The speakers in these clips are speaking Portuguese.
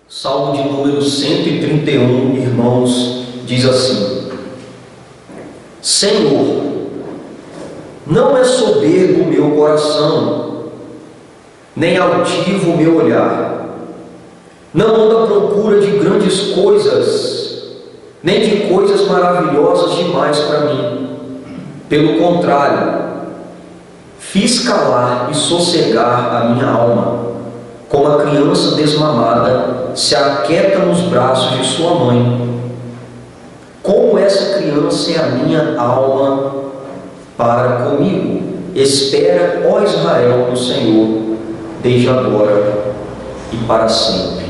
Salmo de número 131, irmãos, diz assim: Senhor, não é soberbo o meu coração, nem altivo o meu olhar. Não ando à procura de grandes coisas, nem de coisas maravilhosas demais para mim. Pelo contrário, fiz calar e sossegar a minha alma, como a criança desmamada se aquieta nos braços de sua mãe. Como essa criança é a minha alma para comigo. Espera, ó Israel, no Senhor, desde agora e para sempre.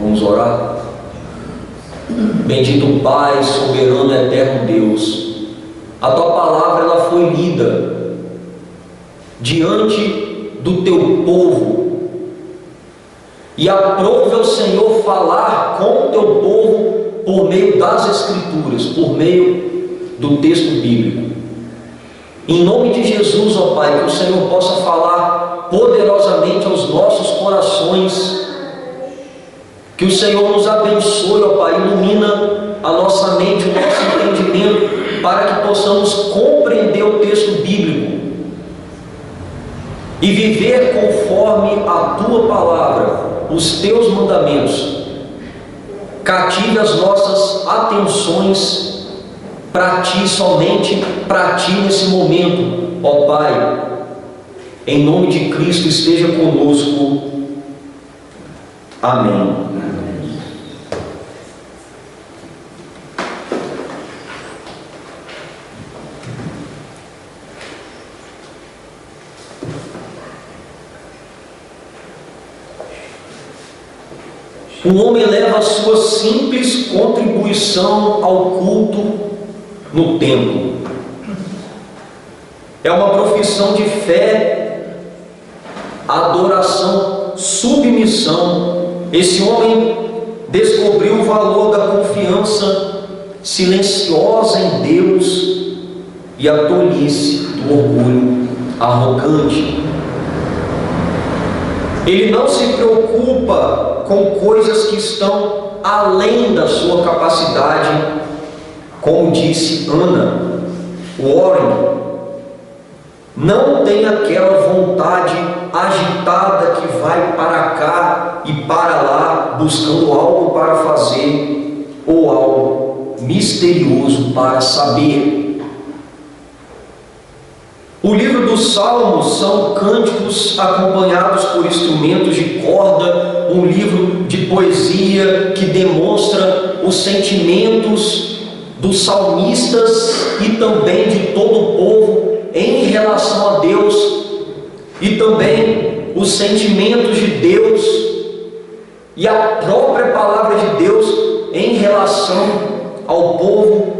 Vamos orar? Bendito Pai, soberano e eterno Deus, a Tua palavra ela foi lida diante do Teu povo, e aprove ao Senhor falar com o Teu povo por meio das Escrituras, por meio do texto bíblico. Em nome de Jesus, ó Pai, que o Senhor possa falar poderosamente aos nossos corações, que o Senhor nos abençoe, ó Pai, ilumina a nossa mente, o nosso entendimento, para que possamos compreender o texto bíblico e viver conforme a Tua palavra, os Teus mandamentos. Cative as nossas atenções para Ti, somente para Ti nesse momento, ó Pai. Em nome de Cristo esteja conosco. Amém. O homem leva a sua simples contribuição ao culto no templo. É uma profissão de fé, adoração, submissão. Esse homem descobriu o valor da confiança silenciosa em Deus e a tolice do orgulho arrogante. Ele não se preocupa com coisas que estão além da sua capacidade, como disse Hannah Warren. Não tem aquela vontade agitada que vai para cá e para lá, buscando algo para fazer ou algo misterioso para saber. O livro dos Salmos são cânticos acompanhados por instrumentos de corda, um livro de poesia que demonstra os sentimentos dos salmistas e também de todo o povo em relação a Deus, e também os sentimentos de Deus e a própria palavra de Deus em relação ao povo.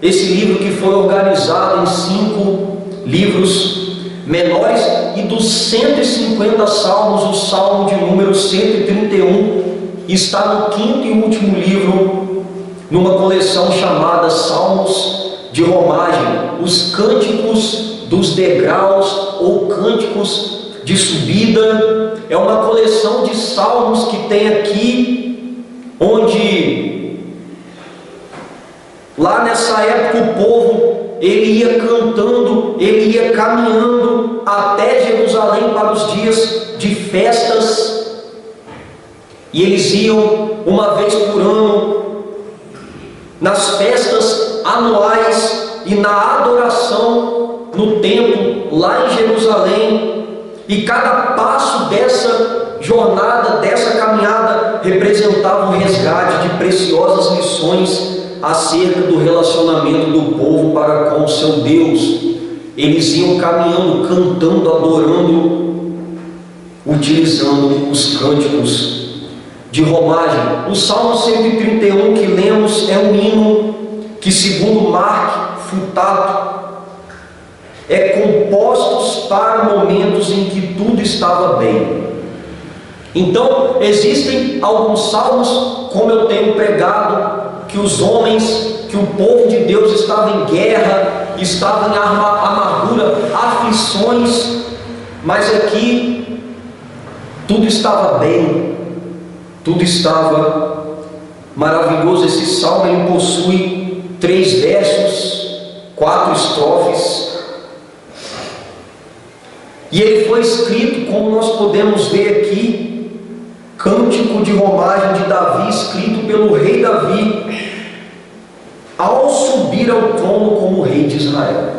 Esse livro que foi organizado em 5 livros menores, e dos 150 salmos, o salmo de número 131 está no 5º e último livro, numa coleção chamada Salmos de Romagem, os cânticos dos degraus ou cânticos de subida. É uma coleção de salmos que tem aqui, onde lá nessa época o povo ele ia cantando, ele ia caminhando até Jerusalém para os dias de festas, e eles iam uma vez por ano nas festas anuais e na adoração no templo lá em Jerusalém, e cada passo dessa jornada, dessa caminhada, representava um resgate de preciosas lições acerca do relacionamento do povo para com o seu Deus. Eles iam caminhando, cantando, adorando, utilizando os cânticos de romagem. O Salmo 131 que lemos é um hino que, segundo Mark Futato, é compostos para momentos em que tudo estava bem. Então, existem alguns salmos, como eu tenho pregado, que os homens, que o povo de Deus estava em guerra, estava em amargura, aflições, mas aqui tudo estava bem. Tudo estava maravilhoso. Esse salmo ele possui 3 versos, 4 estrofes, e ele foi escrito, como nós podemos ver aqui, cântico de romagem de Davi, escrito pelo rei Davi, ao subir ao trono como rei de Israel.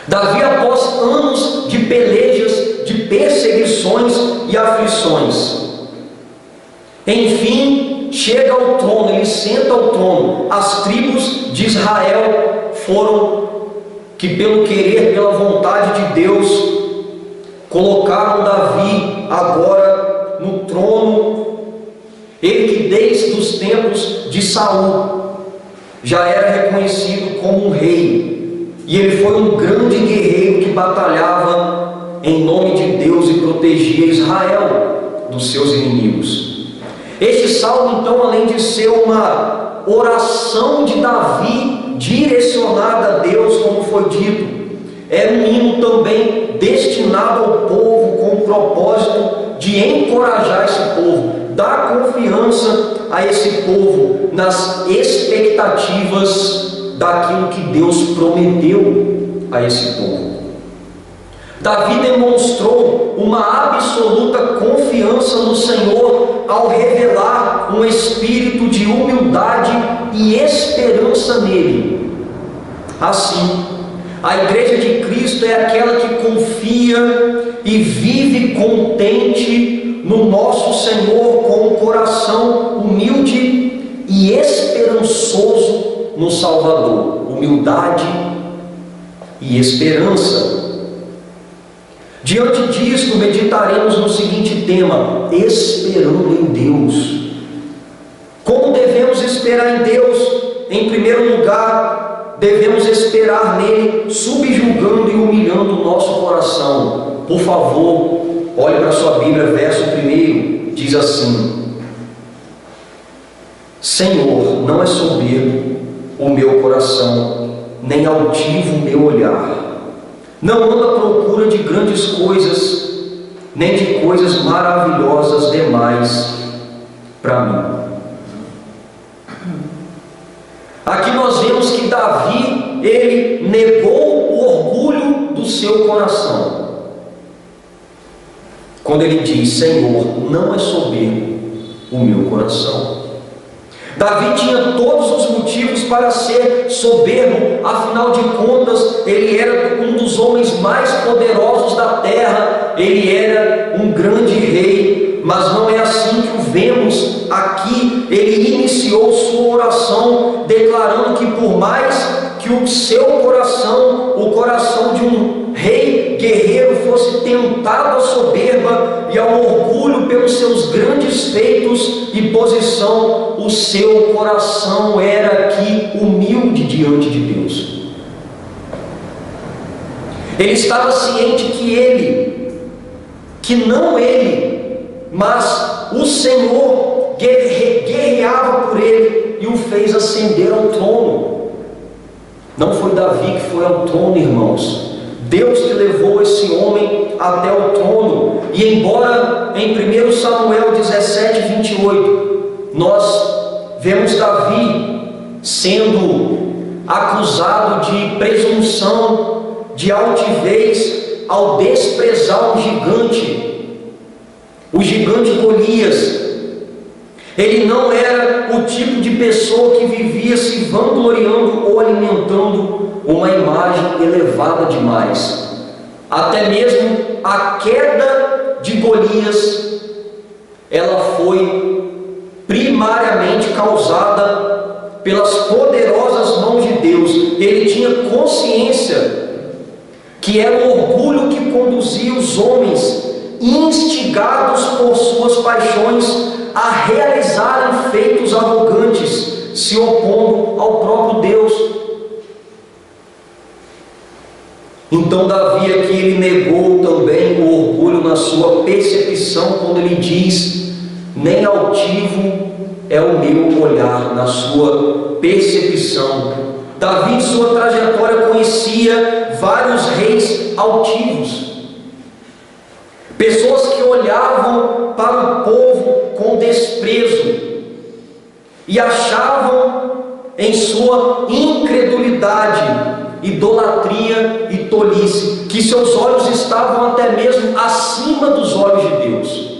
Davi, após anos de pelejas, de perseguições e aflições, enfim, chega ao trono, ele senta ao trono. As tribos de Israel foram, que pelo querer, pela vontade de Deus, colocaram Davi agora no trono. Ele que desde os tempos de Saul já era reconhecido como um rei, e ele foi um grande guerreiro que batalhava em nome de Deus e protegia Israel dos seus inimigos. Este salmo, então, além de ser uma oração de Davi direcionada a Deus, como foi dito, é um hino também destinado ao povo, com o propósito de encorajar esse povo, dar confiança a esse povo nas expectativas daquilo que Deus prometeu a esse povo. Davi demonstrou uma absoluta confiança no Senhor ao revelar um espírito de humildade e esperança nele. Assim, a igreja de Cristo é aquela que confia e vive contente no nosso Senhor, com um coração humilde e esperançoso no Salvador. Humildade e esperança. Diante disto, meditaremos no seguinte tema: esperando em Deus. Como devemos esperar em Deus? Em primeiro lugar, devemos esperar nele, subjugando e humilhando o nosso coração. Por favor, olhe para a sua Bíblia, verso 1, diz assim: Senhor, não é soberbo o meu coração, nem altivo o meu olhar. Não ando à procura de grandes coisas, nem de coisas maravilhosas demais para mim. Aqui nós vemos que Davi, ele negou o orgulho do seu coração, quando ele diz: Senhor, não é soberbo o meu coração. Davi tinha todos os motivos para ser soberbo, afinal de contas, ele era um dos homens mais poderosos da terra, ele era um grande rei, mas não é assim que o vemos aqui. Ele iniciou sua oração declarando que, por mais que o seu coração, o coração de um rei guerreiro, fosse tentado à soberba e ao orgulho pelos seus grandes feitos e posição, o seu coração era aqui humilde diante de Deus. Ele estava ciente que não ele, mas o Senhor guerreava por ele e o fez ascender ao trono. Não foi Davi que foi ao trono, irmãos. Deus que levou esse homem até o trono. E embora em 1 Samuel 17:28 nós vemos Davi sendo acusado de presunção, de altivez, ao desprezar um gigante, o gigante Golias. Ele não era o tipo de pessoa que vivia se vangloriando ou alimentando uma imagem elevada demais. Até mesmo a queda de Golias, ela foi primariamente causada pelas poderosas mãos de Deus. Ele tinha consciência que era o orgulho que conduzia os homens, instigados por suas paixões, a realizarem feitos arrogantes, se opondo ao próprio Deus. Então Davi aqui, ele negou também o orgulho na sua percepção, quando ele diz: nem altivo é o meu olhar, na sua percepção. Davi, em sua trajetória, conhecia vários reis altivos, pessoas que olhavam para o povo com desprezo e achavam em sua incredulidade, idolatria e tolice, que seus olhos estavam até mesmo acima dos olhos de Deus.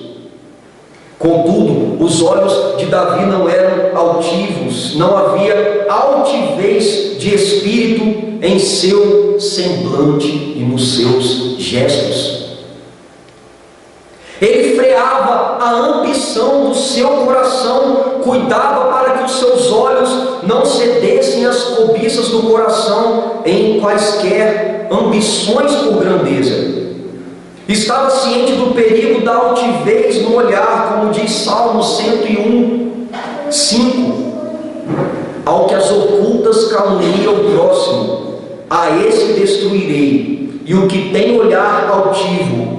Contudo, os olhos de Davi não eram altivos, não havia altivez de espírito em seu semblante e nos seus gestos. Ele freava a ambição do seu coração, cuidava para que os seus olhos não cedessem às cobiças do coração em quaisquer ambições por grandeza. Estava ciente do perigo da altivez no olhar, como diz Salmo 101, 5. Ao que as ocultas calunia o próximo, a esse destruirei, e o que tem olhar altivo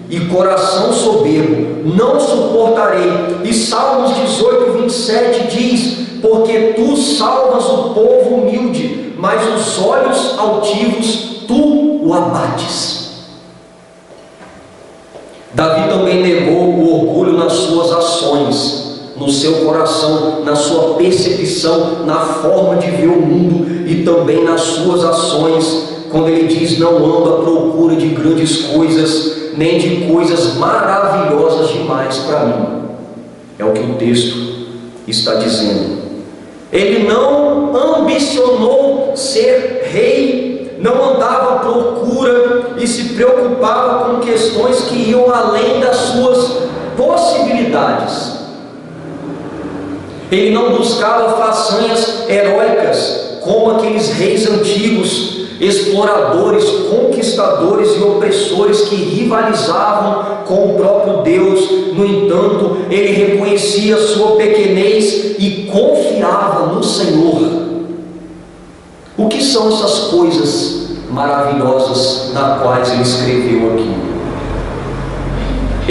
e coração soberbo não suportarei. E Salmos 18, 27 diz: porque tu salvas o povo humilde, mas os olhos altivos tu o abates. Davi também negou o orgulho nas suas ações, no seu coração, na sua percepção, na forma de ver o mundo e também nas suas ações, quando ele diz: não ando à procura de grandes coisas, nem de coisas maravilhosas demais para mim. É o que o texto está dizendo. Ele não ambicionou ser rei, não andava à procura e se preocupava com questões que iam além das suas possibilidades. Ele não buscava façanhas heróicas como aqueles reis antigos, exploradores, conquistadores e opressores que rivalizavam com o próprio Deus. No entanto, ele reconhecia sua pequenez e confiava no Senhor. O que são essas coisas maravilhosas nas quais ele escreveu aqui?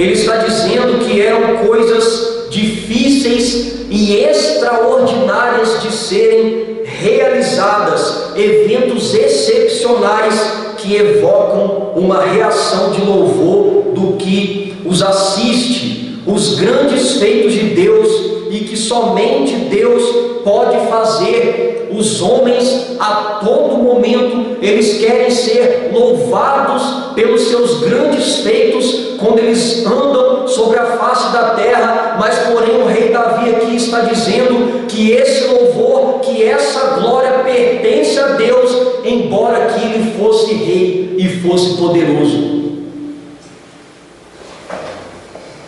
Ele está dizendo que eram coisas difíceis e extraordinárias de serem realizadas, eventos excepcionais que evocam uma reação de louvor do que os assiste, os grandes feitos de Deus, e que somente Deus pode fazer. Os homens a todo momento eles querem ser louvados pelos seus grandes feitos quando eles andam sobre a face da terra, mas porém o rei Davi aqui está dizendo que esse louvor, que essa glória pertence a Deus, embora que ele fosse rei e fosse poderoso.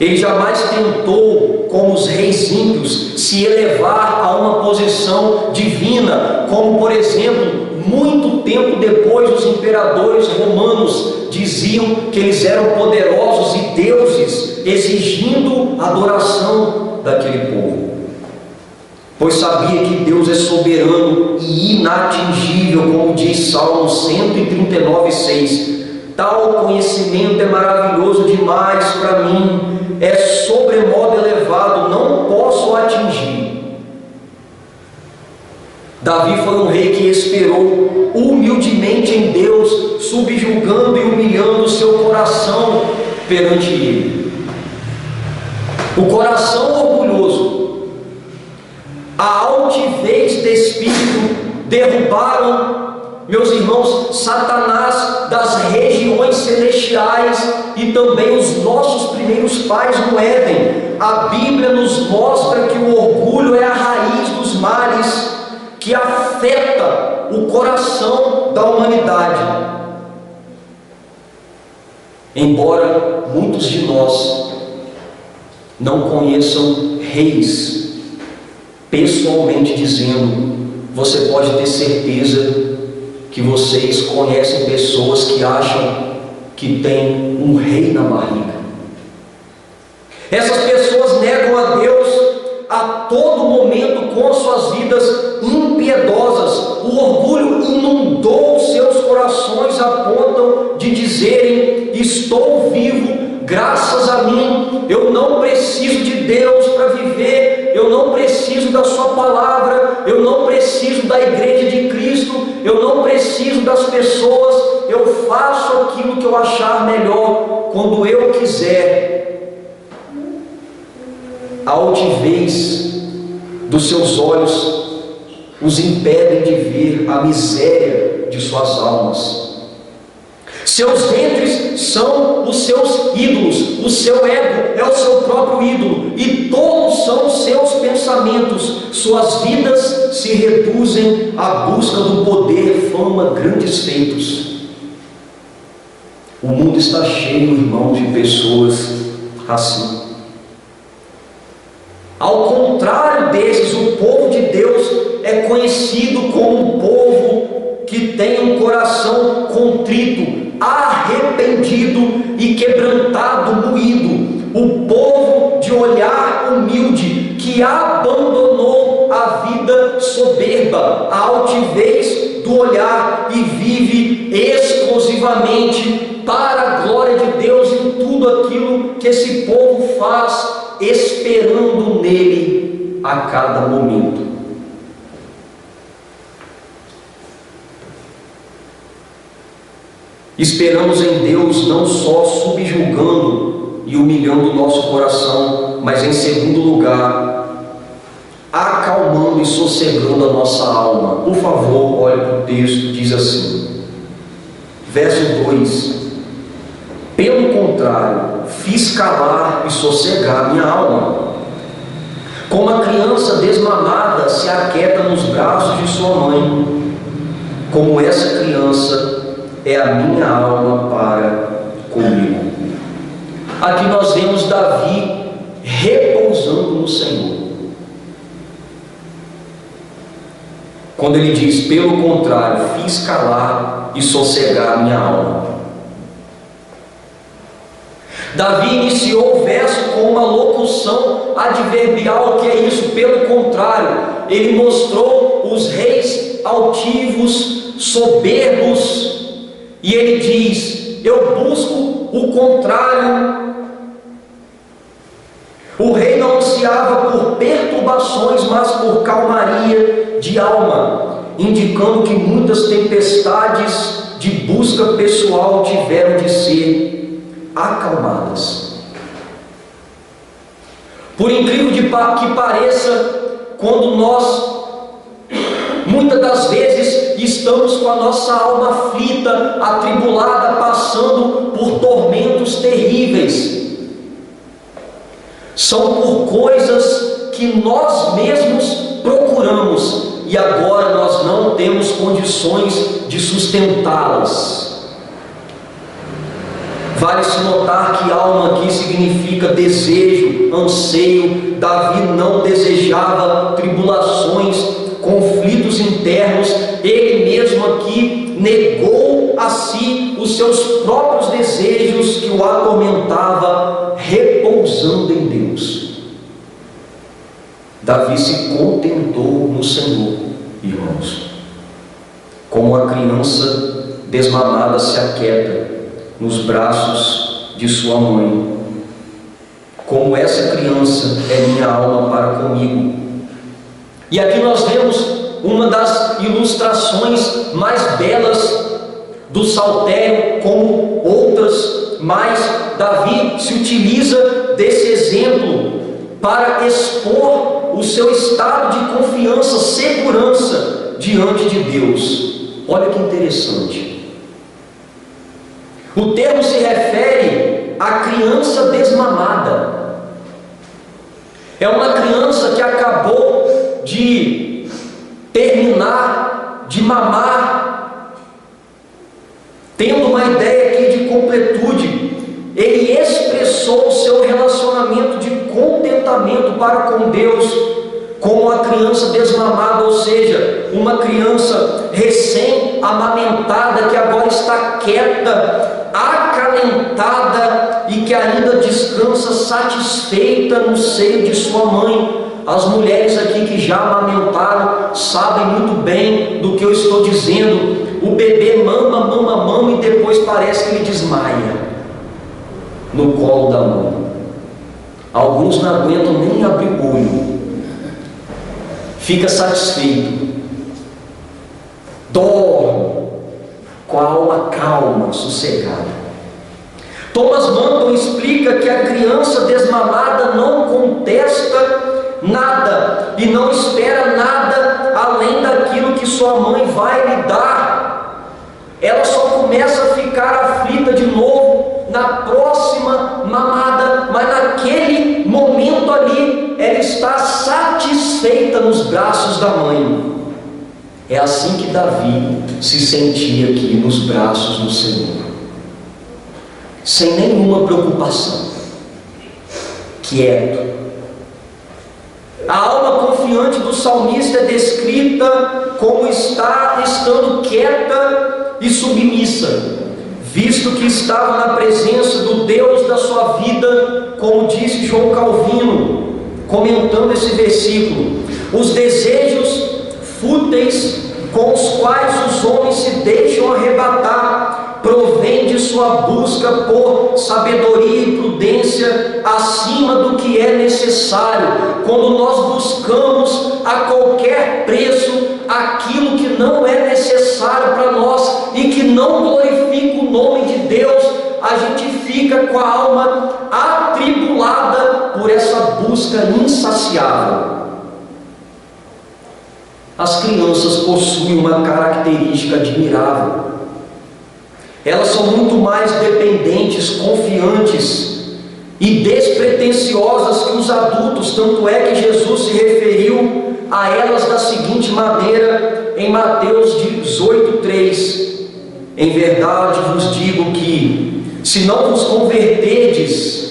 Ele jamais tentou, como os reis ímpios, se elevar a uma posição divina, como por exemplo, muito tempo depois os imperadores romanos diziam que eles eram poderosos e deuses, exigindo adoração daquele povo, pois sabia que Deus é soberano e inatingível, como diz Salmo 139:6. Tal conhecimento é maravilhoso demais para mim, é sobremodo elevado, não posso atingir. Davi foi um rei que esperou humildemente em Deus, subjugando e humilhando o seu coração perante ele. O coração orgulhoso, a altivez de espírito derrubaram, meus irmãos, Satanás das regiões celestiais e também os nossos primeiros pais no Éden. A Bíblia nos mostra que o orgulho é a raiz dos males que afeta o coração da humanidade. Embora muitos de nós não conheçam reis pessoalmente dizendo, você pode ter certeza que vocês conhecem pessoas que acham que tem um rei na barriga. Essas pessoas negam a Deus a todo momento com suas vidas impiedosas. O orgulho inundou seus corações a ponto de dizerem: estou vivo graças a mim, eu não preciso de Deus para viver, eu não preciso da sua palavra, eu não preciso da igreja de Cristo, eu não preciso das pessoas, eu faço aquilo que eu achar melhor. quando eu quiser, a altivez dos seus olhos os impedem de ver a miséria de suas almas. Seus ventres são os seus ídolos, o seu ego é o seu próprio ídolo, e todos são os seus pensamentos. Suas vidas se reduzem à busca do poder, fama, grandes feitos. O mundo está cheio, irmãos, de pessoas assim. Ao contrário desses, o povo de Deus é conhecido como um povo que tem um coração contrito, arrependido e quebrantado, moído. O povo de olhar humilde, que abandonou a vida soberba, a altivez do olhar e vive exclusivamente para a glória de Deus em tudo aquilo que esse povo faz, esperando nele a cada momento. Esperamos em Deus não só subjugando e humilhando o nosso coração, mas em segundo lugar, acalmando e sossegando a nossa alma. Por favor, olhe para o texto, diz assim, verso 2: pelo contrário, fiz calar e sossegar minha alma, como a criança desmamada se aquieta nos braços de sua mãe, como essa criança é a minha alma para comigo. Aqui nós vemos Davi repousando no Senhor, quando ele diz, pelo contrário, fiz calar e sossegar minha alma. Davi iniciou o verso com uma locução adverbial, que é isso, pelo contrário. Ele mostrou os reis altivos, soberbos, e ele diz, eu busco o contrário. O rei não ansiava por perturbações, mas por calmaria de alma, indicando que muitas tempestades de busca pessoal tiveram de ser acalmadas. Por incrível que pareça, quando nós muitas das vezes estamos com a nossa alma aflita, atribulada, passando por tormentos terríveis, são por coisas que nós mesmos procuramos e agora nós não temos condições de sustentá-las. Vale-se notar que alma aqui significa desejo, anseio. Davi não desejava tribulações, conflitos internos. Ele mesmo aqui negou a si os seus próprios desejos que o atormentava, repousando em Deus. Davi se contentou no Senhor, irmãos, como a criança desmamada se aquieta nos braços de sua mãe. Como essa criança é minha alma para comigo. E aqui nós vemos uma das ilustrações mais belas do saltério, como outras, mas Davi se utiliza desse exemplo para expor o seu estado de confiança, segurança diante de Deus. Olha que interessante. O termo se refere à criança desmamada. É uma criança que acabou de terminar de mamar, tendo uma ideia aqui de completude. Ele expressou o seu relacionamento de contentamento para com Deus como a criança desmamada, ou seja, uma criança recém-amamentada que agora está quieta, acalentada e que ainda descansa satisfeita no seio de sua mãe. As mulheres aqui que já amamentaram sabem muito bem do que eu estou dizendo. O bebê mama, mama, mama e depois parece que ele desmaia no colo da mãe. Alguns não aguentam nem abrir o olho, fica satisfeito, dorme com a alma calma, sossegada. Thomas Manton explica que a criança desmamada não contesta nada e não espera nada além daquilo que sua mãe vai lhe dar. Ela só começa a ficar aflita de novo na próxima mamada, mas naquele momento ali ela está satisfeita nos braços da mãe. É assim que Davi se sentia aqui nos braços do Senhor, sem nenhuma preocupação, quieto. A alma confiante do salmista é descrita como estando quieta e submissa, visto que estava na presença do Deus da sua vida, como disse João Calvino, comentando esse versículo. Os desejos fúteis com os quais os homens se deixam arrebatar provém de sua busca por sabedoria e prudência acima do que é necessário, quando nós buscamos a qualquer preço aquilo que não é necessário para nós e que não glorifica o nome de Deus. A gente fica com a alma atribulada por essa busca insaciável. As crianças possuem uma característica admirável. Elas são muito mais dependentes, confiantes e despretensiosas que os adultos, tanto é que Jesus se referiu a elas da seguinte maneira em Mateus 18:3: em verdade vos digo que, se não vos converterdes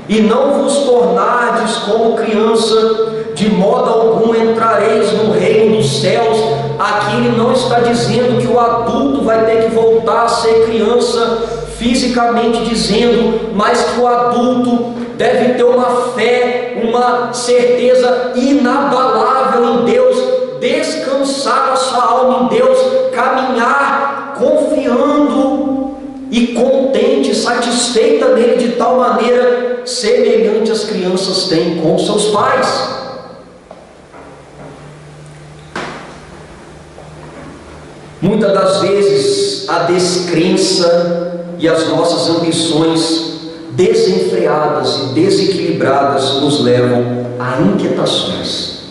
e não vos tornardes como criança, de modo algum entrareis no reino dos céus. Aqui ele não está dizendo que o adulto vai ter que voltar a ser criança, fisicamente dizendo, mas que o adulto deve ter uma fé, uma certeza inabalável em Deus, descansar a sua alma em Deus, caminhar confiando e contente, satisfeita nele, de tal maneira semelhante às crianças têm com seus pais. Muitas das vezes a descrença e as nossas ambições desenfreadas e desequilibradas nos levam a inquietações.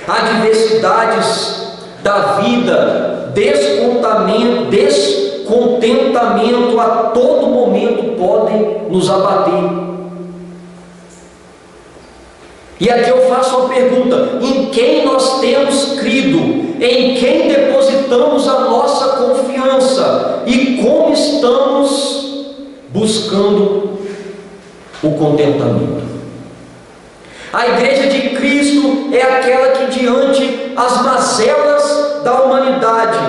Adversidades da vida, descontentamento a todo momento podem nos abater. E aqui eu faço uma pergunta: em quem nós temos crido? Em quem depositamos a nossa confiança? E como estamos buscando o contentamento? A igreja de Cristo é aquela que, diante as mazelas da humanidade,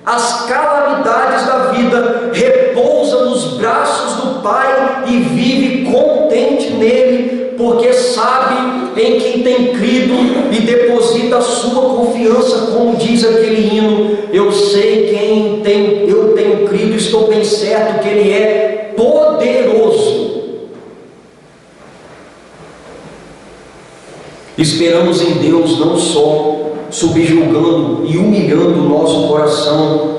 as calamidades da vida, repousa nos braços do Pai e vive contente nele, porque sabe em quem tem crido e deposita a sua confiança, como diz aquele hino: eu sei eu tenho crido, estou bem certo que Ele é poderoso. Esperamos em Deus não só subjugando e humilhando o nosso coração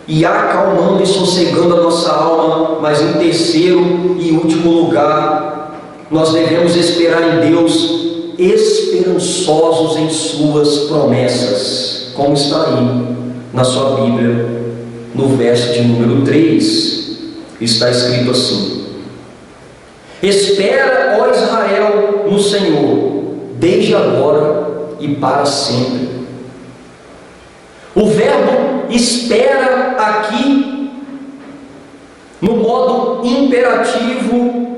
e acalmando e sossegando a nossa alma, mas em terceiro e último lugar, nós devemos esperar em Deus, esperançosos em suas promessas, como está aí na sua Bíblia, no verso de número 3, está escrito assim: espera, ó Israel, no Senhor, desde agora e para sempre. O verbo espera aqui, no modo imperativo,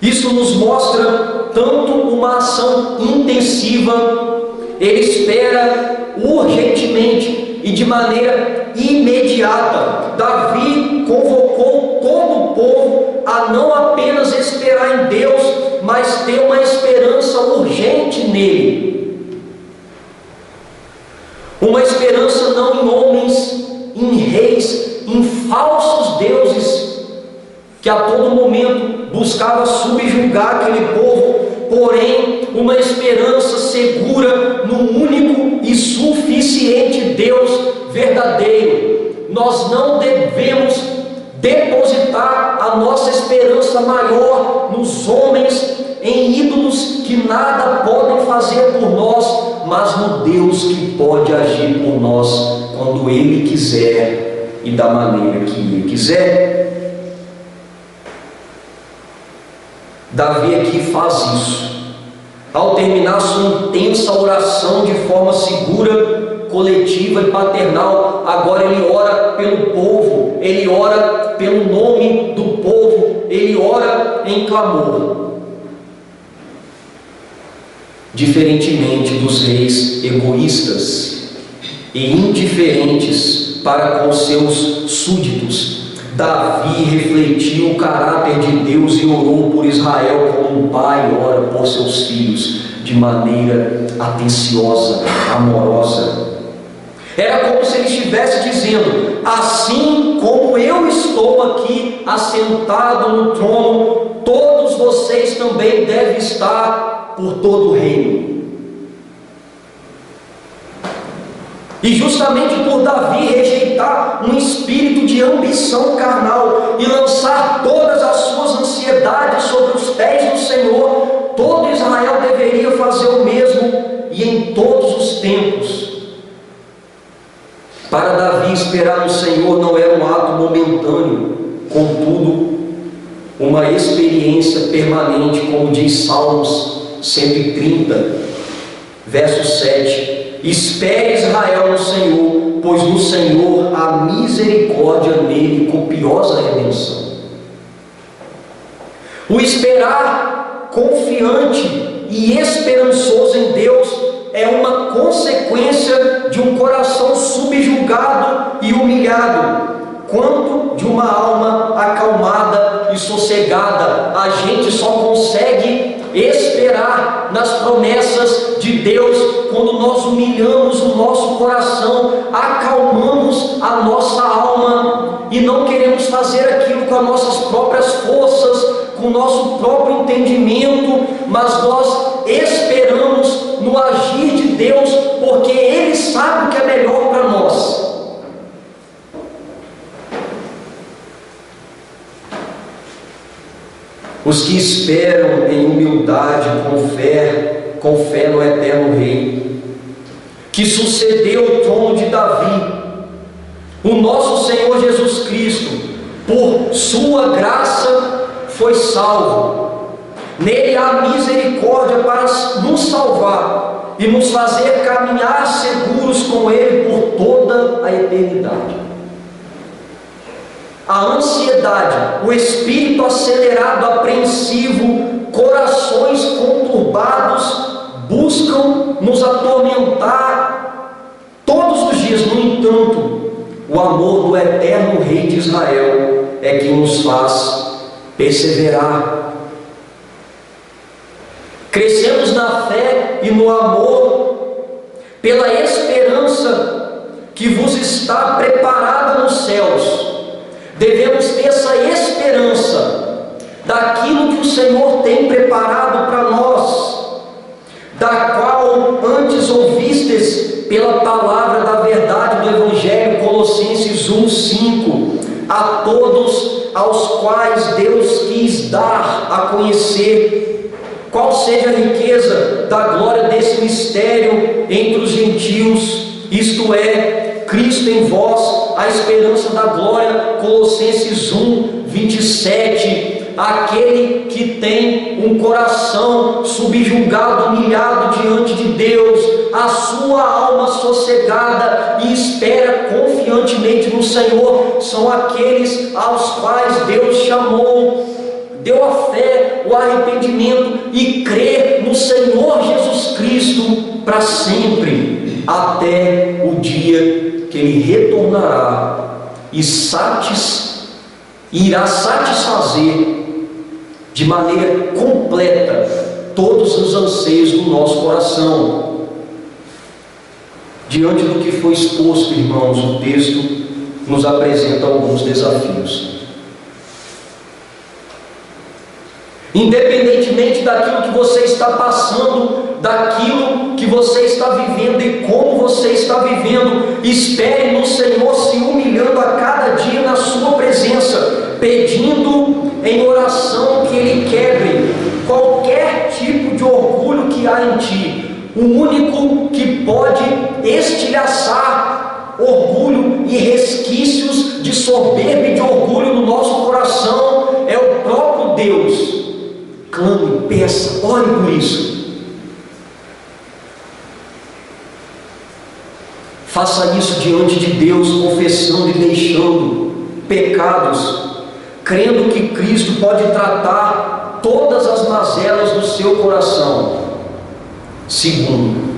isso nos mostra tanto uma ação intensiva. Ele espera urgentemente e de maneira imediata. Davi convocou todo o povo a não apenas esperar em Deus, mas ter uma esperança urgente nele. Uma esperança não em homens, em reis, em falsos deuses, que a todo momento buscava subjugar aquele povo, porém uma esperança segura no único e suficiente Deus verdadeiro. Nós não devemos depositar a nossa esperança maior nos homens, em ídolos que nada podem fazer por nós, mas no Deus que pode agir por nós quando Ele quiser e da maneira que Ele quiser. Davi aqui faz isso. Ao terminar sua intensa oração de forma segura, coletiva e paternal, agora ele ora pelo povo, ele ora pelo nome do povo, ele ora em clamor. Diferentemente dos reis egoístas e indiferentes para com seus súditos, Davi refletiu o caráter de Deus e orou por Israel como um pai ora por seus filhos, de maneira atenciosa, amorosa. Era como se ele estivesse dizendo: assim como eu estou aqui assentado no trono, todos vocês também devem estar por todo o reino. E justamente por Davi rejeitar um espírito de ambição carnal e lançar todas as suas ansiedades sobre os pés do Senhor, todo Israel deveria fazer o mesmo, e em todos os tempos. Para Davi, esperar no Senhor não era um ato momentâneo, contudo, uma experiência permanente, como diz Salmos 130, verso 7. Espere Israel no Senhor, pois no Senhor há misericórdia, nele copiosa redenção. O esperar confiante e esperançoso em Deus é uma consequência de um coração subjugado e humilhado, quanto de uma alma acalmada e sossegada. A gente só consegue esperar nas promessas de Deus quando nós humilhamos o nosso coração, acalmamos a nossa alma e não queremos fazer aquilo com as nossas próprias forças, com o nosso próprio entendimento, mas nós esperamos no agir de Deus, porque Ele sabe o que é melhor para nós. Os que esperam em humildade, com fé no eterno Rei, que sucedeu o trono de Davi, o nosso Senhor Jesus Cristo, por sua graça foi salvo. Nele há misericórdia para nos salvar e nos fazer caminhar seguros com Ele por toda a eternidade. A ansiedade, o espírito acelerado, apreensivo, corações conturbados, buscam nos atormentar todos os dias. No entanto, o amor do eterno Rei de Israel é que nos faz perseverar. Crescemos na fé e no amor pela esperança que vos está preparada nos céus. Devemos ter essa esperança daquilo que o Senhor tem preparado para nós, da qual antes ouvistes pela palavra da verdade do Evangelho, Colossenses 1:5, a todos aos quais Deus quis dar a conhecer qual seja a riqueza da glória desse mistério entre os gentios, isto é, Cristo em vós, a esperança da glória, Colossenses 1:27, aquele que tem um coração subjugado, humilhado diante de Deus, a sua alma sossegada e espera confiantemente no Senhor, são aqueles aos quais Deus chamou, deu a fé, o arrependimento e crer no Senhor Jesus Cristo para sempre, até o dia que Ele retornará e irá satisfazer de maneira completa todos os anseios do nosso coração. Diante do que foi exposto, irmãos, o texto nos apresenta alguns desafios. Independentemente daquilo que você está passando, daquilo que você está vivendo e como você está vivendo, espere no Senhor, se humilhando a cada dia na sua presença, pedindo em oração que Ele quebre qualquer tipo de orgulho que há em ti. O único que pode estilhaçar orgulho e resquícios de soberba e de orgulho no nosso coração é o próprio Deus. Clame, peça, ore por isso. Faça isso diante de Deus, confessando e deixando pecados, crendo que Cristo pode tratar todas as mazelas do seu coração. Segundo,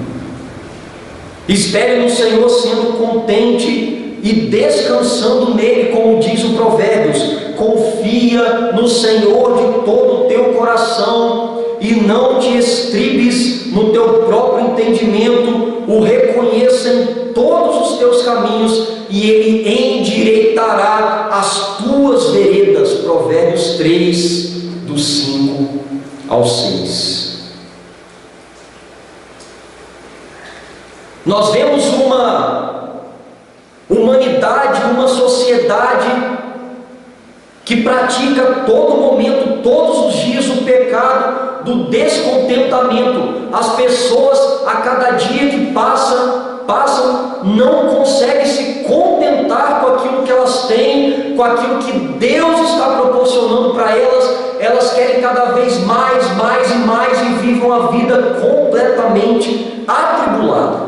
espere no Senhor sendo contente e descansando nele, como diz o Provérbios. Confia no Senhor de todo o teu coração e não te estribes no teu próprio entendimento. O reconheça em todos os teus caminhos e Ele endireitará as tuas veredas. Provérbios 3, do 5 ao 6. Nós vemos uma humanidade, uma sociedade que pratica a todo momento, todos os dias, o pecado do descontentamento. As pessoas, a cada dia que passam, não conseguem se contentar com aquilo que elas têm, com aquilo que Deus está proporcionando para elas. Elas querem cada vez mais e vivam a vida completamente atribulada.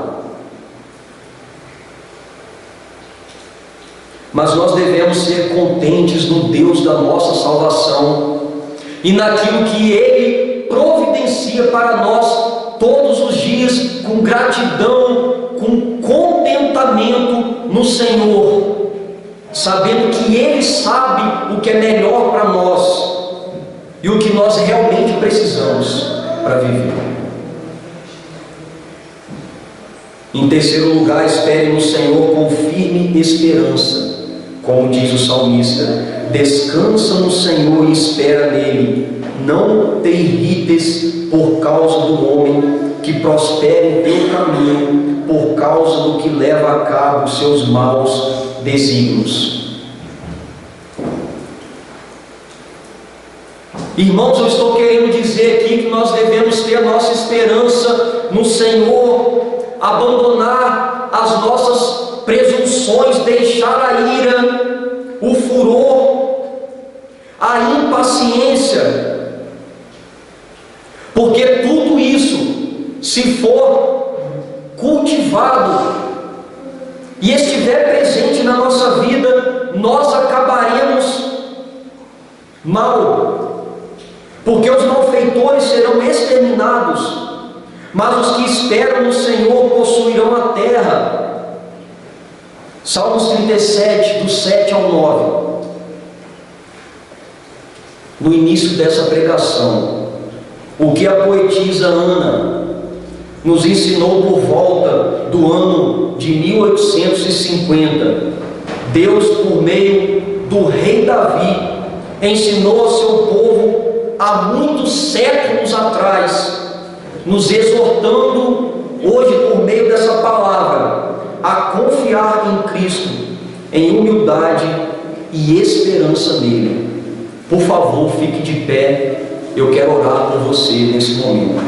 Mas nós devemos ser contentes no Deus da nossa salvação e naquilo que Ele providencia para nós todos os dias, com gratidão, com contentamento no Senhor, sabendo que Ele sabe o que é melhor para nós e o que nós realmente precisamos para viver. Em terceiro lugar, espere no Senhor com firme esperança. Como diz o salmista: descansa no Senhor e espera nele. Não te irrites por causa do homem que prospera em teu caminho, por causa do que leva a cabo os seus maus desígnios. Irmãos, eu estou querendo dizer aqui que nós devemos ter a nossa esperança no Senhor, abandonar as nossas presunções, deixar a ira, o furor, a impaciência, porque tudo isso, se for cultivado e estiver presente na nossa vida, nós acabaremos mal, porque os malfeitores serão exterminados, mas os que esperam no Senhor possuirão a terra. Salmos 37, do 7 ao 9. No início dessa pregação, o que a poetisa Ana nos ensinou por volta do ano de 1850, Deus, por meio do rei Davi, ensinou ao seu povo há muitos séculos atrás, nos exortando hoje por meio dessa palavra a confiar em Cristo, em humildade e esperança nele. Por favor, fique de pé, eu quero orar por você nesse momento.